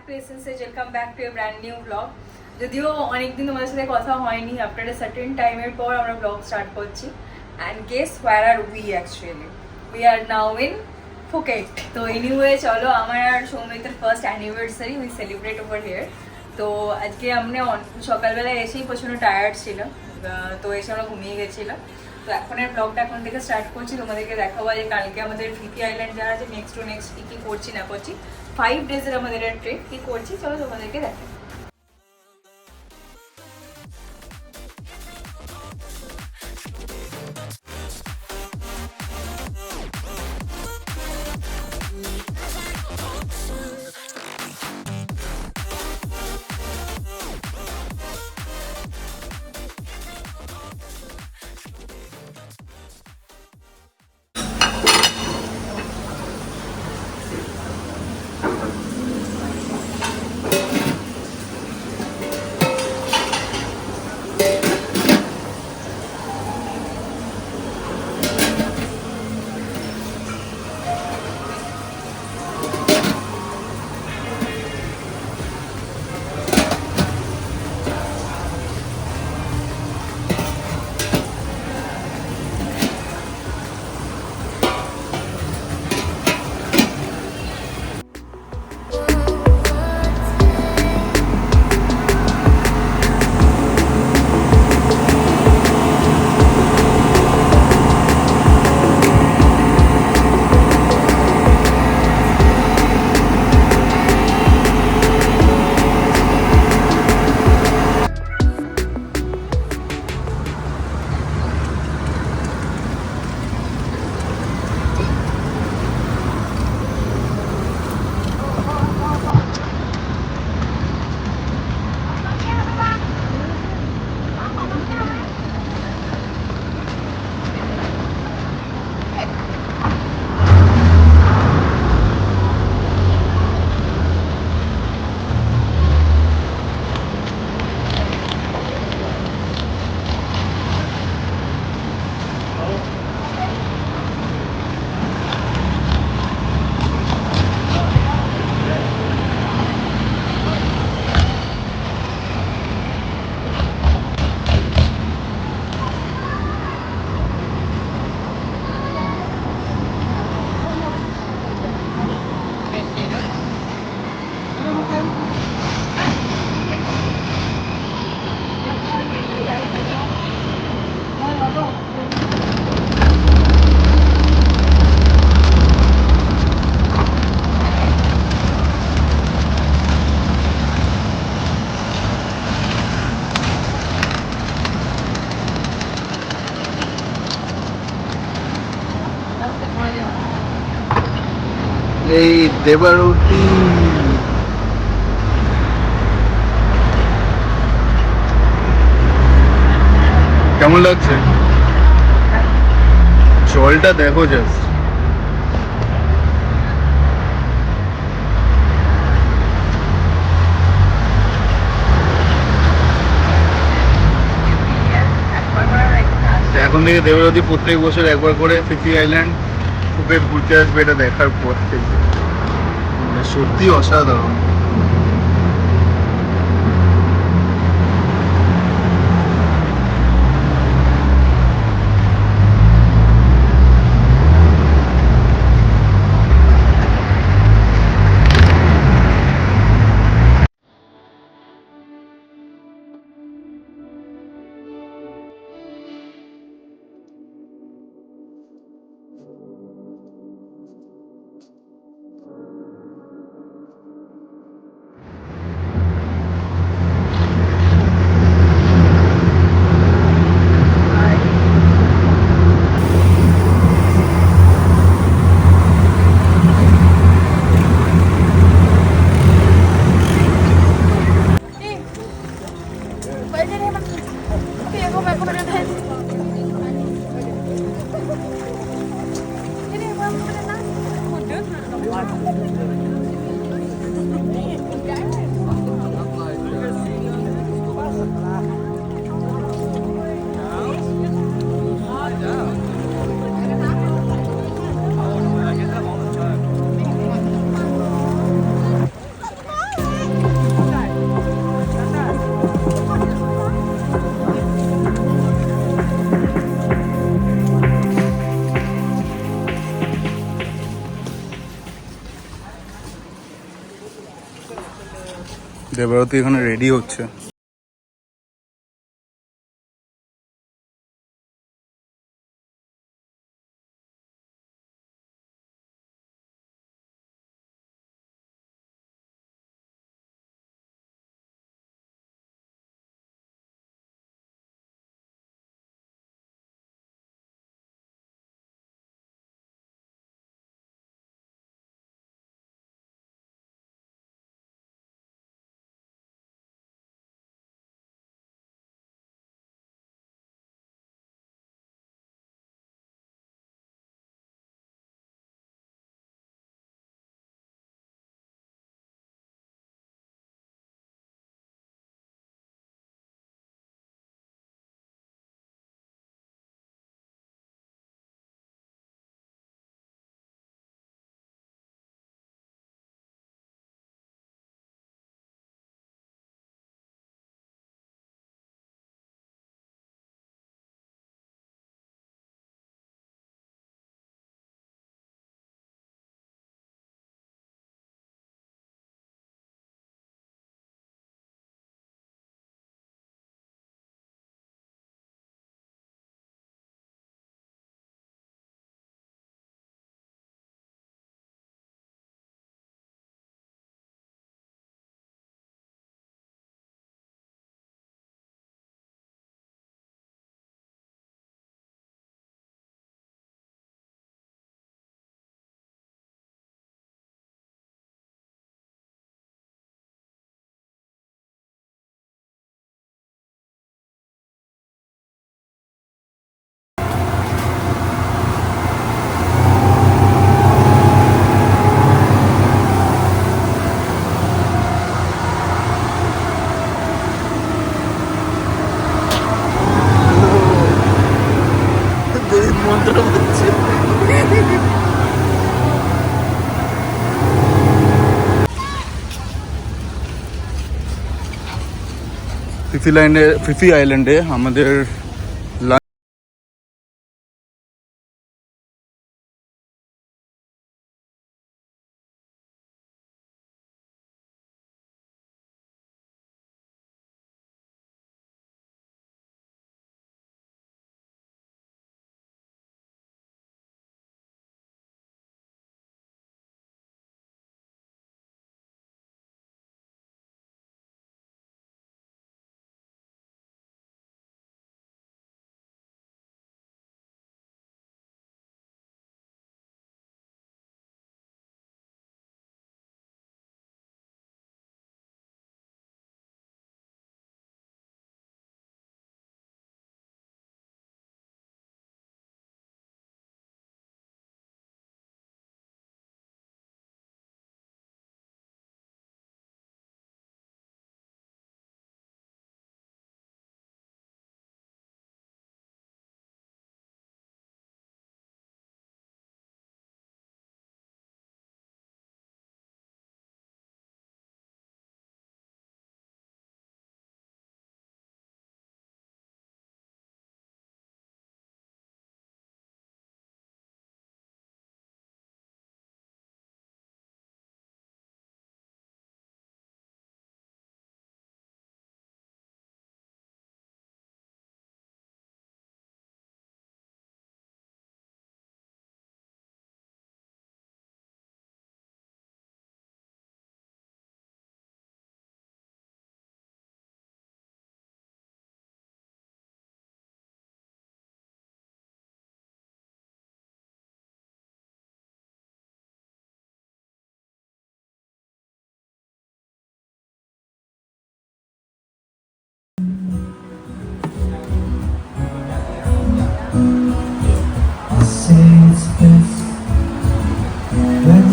Two essences, welcome back to a brand new blog. যদিও অনেকদিন তোমাদের সাথে কথা হয়নি, আফটার এ সার্টেন টাইমের পর আমরা ব্লগ স্টার্ট করছি। And guess where are we actually, we are now in Phuket. তো এনিওয়ে চলো, আমার আর সৌমিত্রের first anniversary we celebrate over here. তো আজকে আমরা সকালবেলায় এসেই প্রচণ্ড টায়ার্ড ছিল, তো এসে আমরা ঘুমিয়ে গেছিলাম। তো এখন এর ব্লগটা এখন থেকে স্টার্ট করছি, তোমাদেরকে দেখাবো যে কালকে আমাদের ভিপি আইল্যান্ড যাওয়া আছে, নেক্সট টু নেক্সট কী কী করছি না করছি, 5 ডেজের আমাদের ট্রিপ কী করছি চলো তোমাদেরকে দেখাই। এই দেবারতী কেমন লাগছে? জলটা দেখো জাস্ট। এখন থেকে দেবারতী প্রত্যেক বছর একবার করে ফিফি আইল্যান্ড ফুকেট ঘুরতে আসবে, এটা দেখার পর থেকে সত্যি অসাধারণ। দেবরতী এখানে রেডি হচ্ছে। মন্ত্র হচ্ছে ফিফি আইল্যান্ডে আমাদের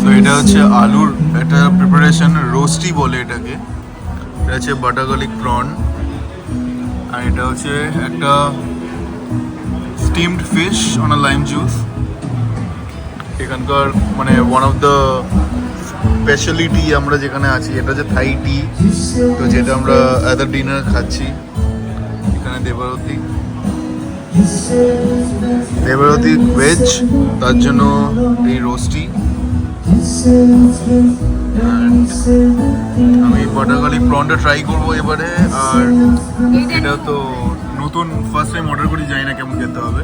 তো এটা হচ্ছে আলুর একটা প্রিপারেশন, রোস্টি বলে এটাকে। এটা হচ্ছে বাটার গার্লিক প্রন, আর এটা হচ্ছে একটা steamed fish on a lime juice. এখানকার মানে ওয়ান অফ দ্য স্পেশালিটি আমরা যেখানে আছি এটা হচ্ছে থাই টি, তো যেটা আমরা অ্যাট দ্য ডিনার খাচ্ছি। এখানে দেবরতী ভেজ, তার জন্য এই রোস্টি। আমি বাটারগার্লিক প্রনটা ট্রাই করবো এবারে। আর এটা তো নতুন ফার্স্ট টাইম অর্ডার করি, জানি না কেমন খেতে হবে,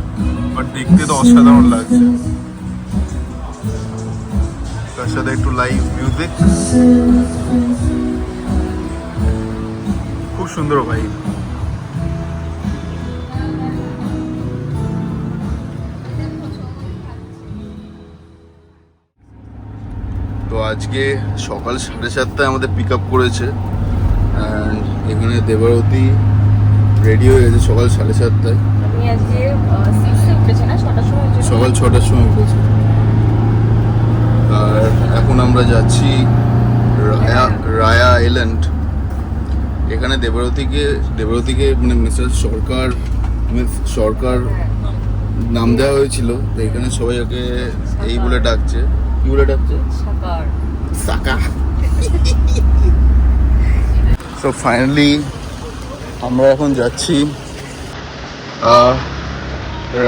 বাট দেখতে তো অসাধারণ লাগছে। তার সাথে একটু লাইভ মিউজিক, খুব সুন্দর ভাই। তো আজকে সকাল 7:30 আমাদের পিক আপ করেছে, অ্যান্ড এখানে দেবারতী রেডি হয়ে গেছে সকাল 7:30। আমি আজকে 6 উঠেছি না, 6টার সময় উঠেছি। সকাল 6টার সময় উঠেছে। আর এখন আমরা যাচ্ছি রায়া আইল্যান্ড। এখানে দেবারতীকে মানে মিস্টার সরকার নাম দেওয়া হয়েছিল, তো এখানে সবাই ওকে এই বলে ডাকছে। কি বলে ডাকছে? সাকা। সো ফাইনালি আমরা এখন যাচ্ছি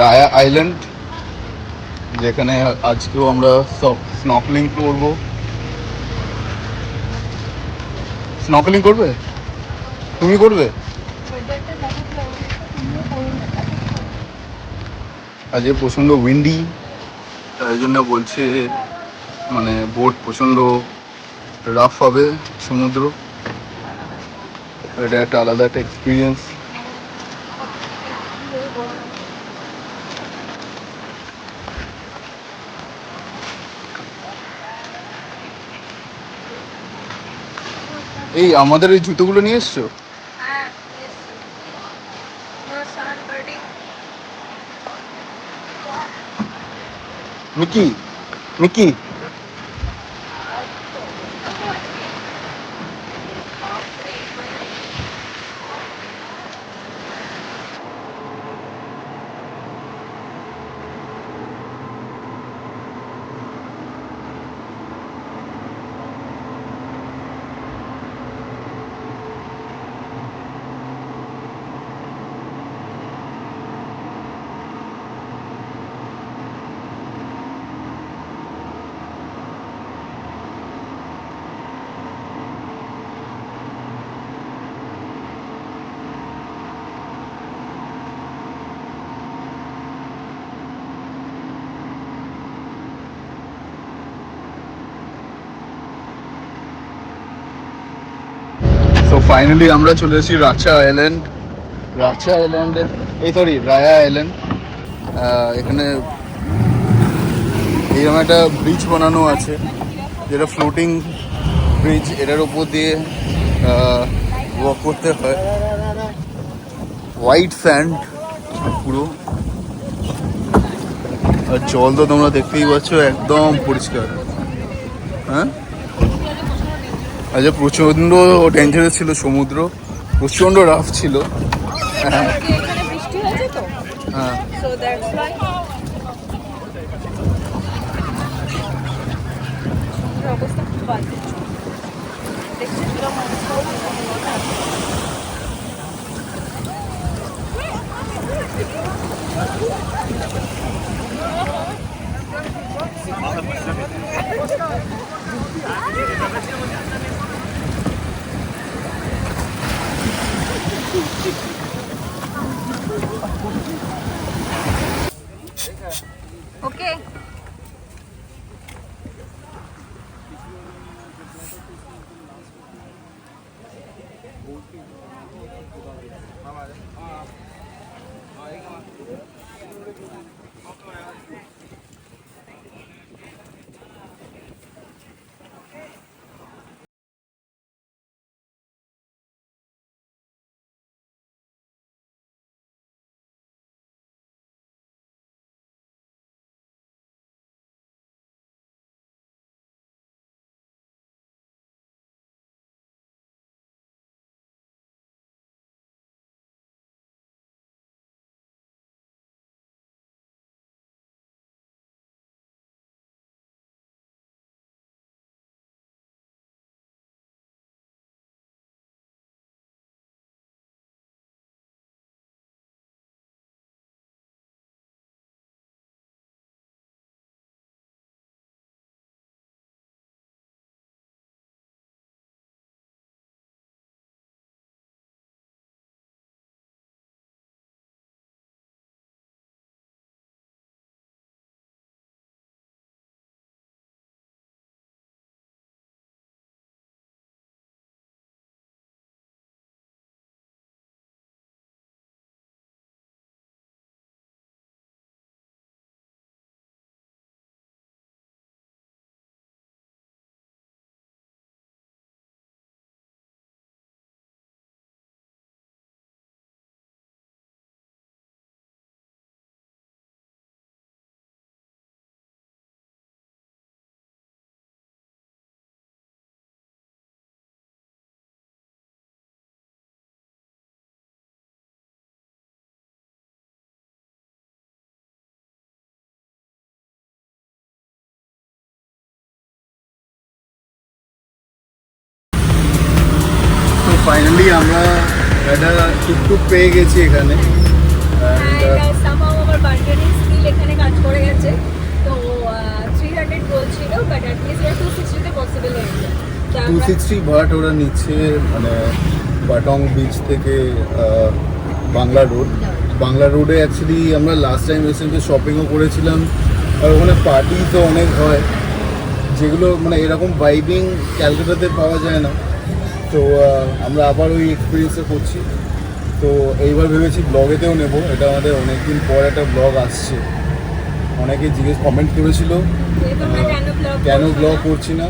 রায়া আইল্যান্ড, যেখানে আজকেও আমরা স্নর্কেলিং করবো। স্নর্কেলিং করবে? তুমি করবে? আজকে প্রচণ্ড উইন্ডি, তাই জন্য বলছে মানে বোট প্রচণ্ড রাফ হবে সমুদ্র। এটা একটা আলাদা একটা এক্সপিরিয়েন্স। এই আমাদের এই জুতোগুলো নিয়ে এসছো? মিকি মিকি তো ফাইনালি আমরা চলে এসেছি রায়া আইল্যান্ড। এখানে এইরকম একটা ব্রিজ বানানো আছে, যেটা ফ্লোটিং ব্রিজ। এটার উপর দিয়ে ওয়াক করতে হয়। হোয়াইট স্যান্ড পুরো, আর জল তো তোমরা দেখতেই পাচ্ছ একদম পরিষ্কার। হ্যাঁ, আচ্ছা, প্রচণ্ড ডেঞ্জারাস ছিল সমুদ্র, প্রচণ্ড রাফ ছিল। হ্যাঁ এখানে বৃষ্টি হয়েছে তো, হ্যাঁ। সো দ্যাটস ওয়াই অবস্থা খুব বাজে। দেখছি কিরকম অবস্থা। ওকে, একটা টুকটুক পেয়ে গেছি এখানে And, somehow আমার বার্গেনিং স্কিল এখানে কাজ করে গেছে। তো 300 বলছিল, বাট অ্যাট লিস্ট এটা 260 তে পসিবল হয়েছে। 260 বাট ওরা নিচ্ছে মানে বাটং বিচ থেকে বাংলা রোডে অ্যাকচুয়ালি আমরা লাস্ট টাইম রিসেন্টলি শপিংও করেছিলাম, আর ওখানে পার্টি তো অনেক হয় যেগুলো মানে এরকম ভাইবিং ক্যালকাটাতে পাওয়া যায় না। তো আমরা আবার ওই এক্সপিরিয়েন্সটা করছি। তো এইবার ভেবেছি ব্লগেতেও নেব, এটা আমাদের অনেকদিন পর একটা ব্লগ আসছে। অনেকে কমেন্ট করেছিল কেন ব্লগ করছি না।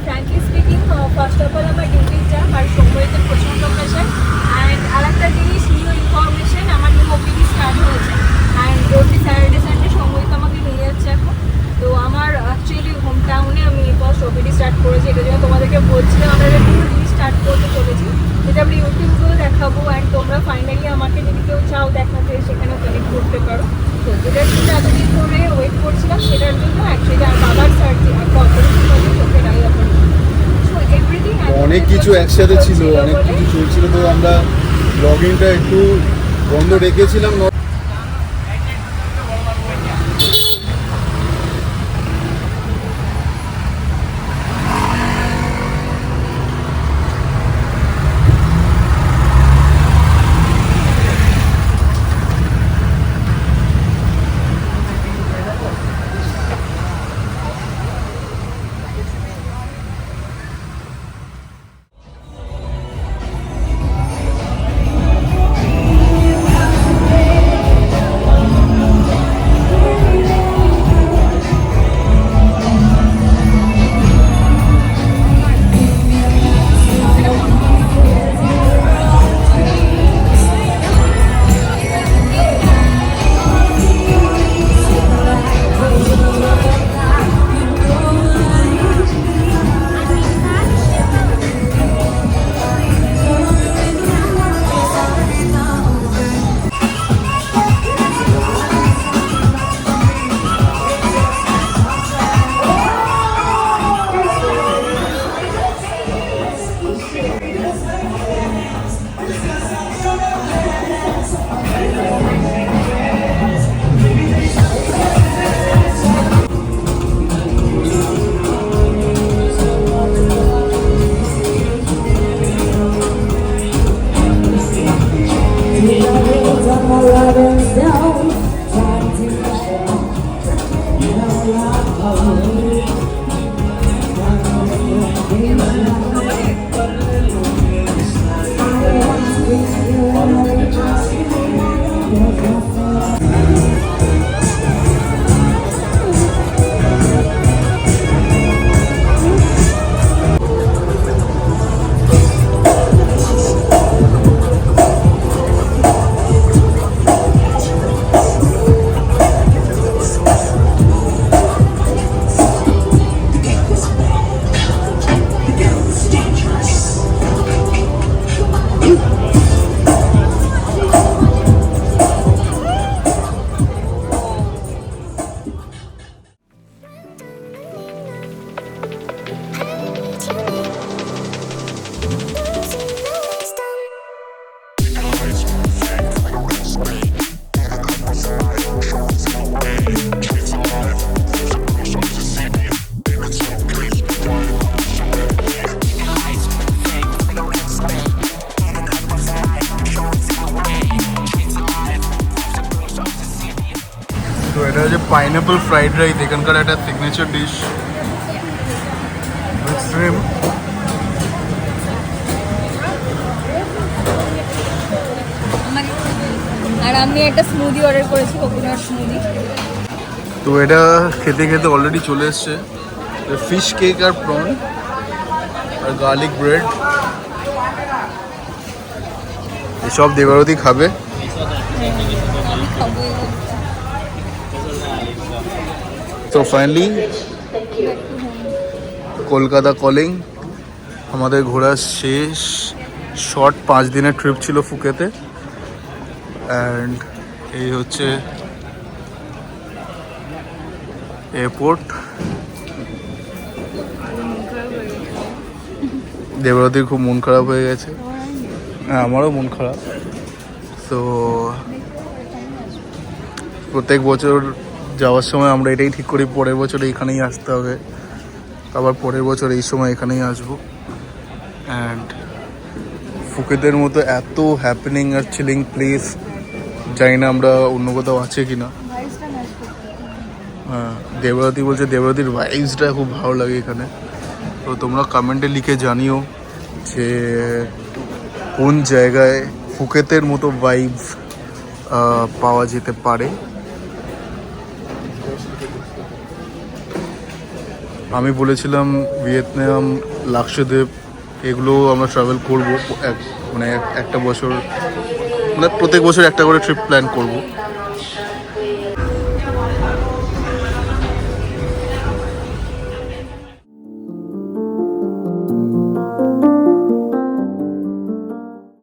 Frankly speaking, first of all আমার ডিউটির চাপ আর সময়তে প্রচণ্ড প্রেশার। অ্যান্ড আরেকটা জিনিস, নিউ ইনফরমেশন, আমার নিউ ওপিডি স্টার্ট হয়েছে। অ্যান্ড এভরি স্যাটারডে সানডে সময়তে আমাকে নিয়ে যাচ্ছে এখন। তো আমার অ্যাকচুয়ালি হোম টাউনে আমি ফার্স্ট ওপিডি স্টার্ট করেছি। এটা জন্য তোমাদেরকে বলছিলাম আমরা একটা নিউ জিনিস স্টার্ট করতে চলেছি, যেটা আমরা ইউটিউবেও দেখাবো। অ্যান্ড তোমরা ফাইনালি আমাকে যদি কেউ চাও দেখাতে, সেখানেও কানেক্ট করতে পারো। তো যেটার জন্য এতদিন ধরে ওয়েট করছিলাম, সেটার জন্য অ্যাকচুয়ালি আর বাবার সার্জারি একটা অপারেশন হয়েছে, চোখের আই অপারেশন। সো এভরিথিং অনেক কিছু একসাথে ছিল, অনেক কিছু চলছিল। তো আমরা ব্লগিংটা একটু বন্ধ রেখেছিলাম। তো এটা হচ্ছে পাইনঅ্যাপল ফ্রাইড রাইস, এখানকার একটা সিগনেচার ডিশ উইথ শ্রিম। আর আমি একটা স্মুদি অর্ডার করেছি, কোকোনাট স্মুদি। তো এটা খেতে খেতে অলরেডি চলে এসছে ফিশ কেক আর প্রন আর গার্লিক ব্রেড। এসব দেবারতী খাবে। তো ফাইনালি কলকাতা কলিং, আমাদের ঘোরা শেষ। শর্ট 5 দিনের ট্রিপ ছিল ফুকেতে। অ্যান্ড এই হচ্ছে এয়ারপোর্ট। দেবারতীর খুব মন খারাপ হয়ে গেছে। হ্যাঁ আমারও মন খারাপ। তো প্রত্যেক বছর যাওয়ার সময় আমরা এটাই ঠিক করি পরের বছর এইখানেই আসতে হবে, আবার পরের বছর এই সময় এখানেই আসবো। অ্যান্ড ফুকেতের মতো এত হ্যাপেনিং আর চিলিং প্লেস জানি না আমরা অন্য কোথাও আছে কি না। হ্যাঁ, দেবরাতি বলছে দেবরাতির ভাইবসটা খুব ভালো লাগে এখানে। তো তোমরা কমেন্টে লিখে জানিও যে কোন জায়গায় ফুকেতের মতো ভাইবস পাওয়া যেতে পারে। আমি বলেছিলাম ভিয়েতনাম, লাক্ষাদ্বীপ এগুলো আমরা ট্রাভেল করবো মানে একটা বছর, মানে প্রত্যেক বছর একটা করে ট্রিপ প্ল্যান করব।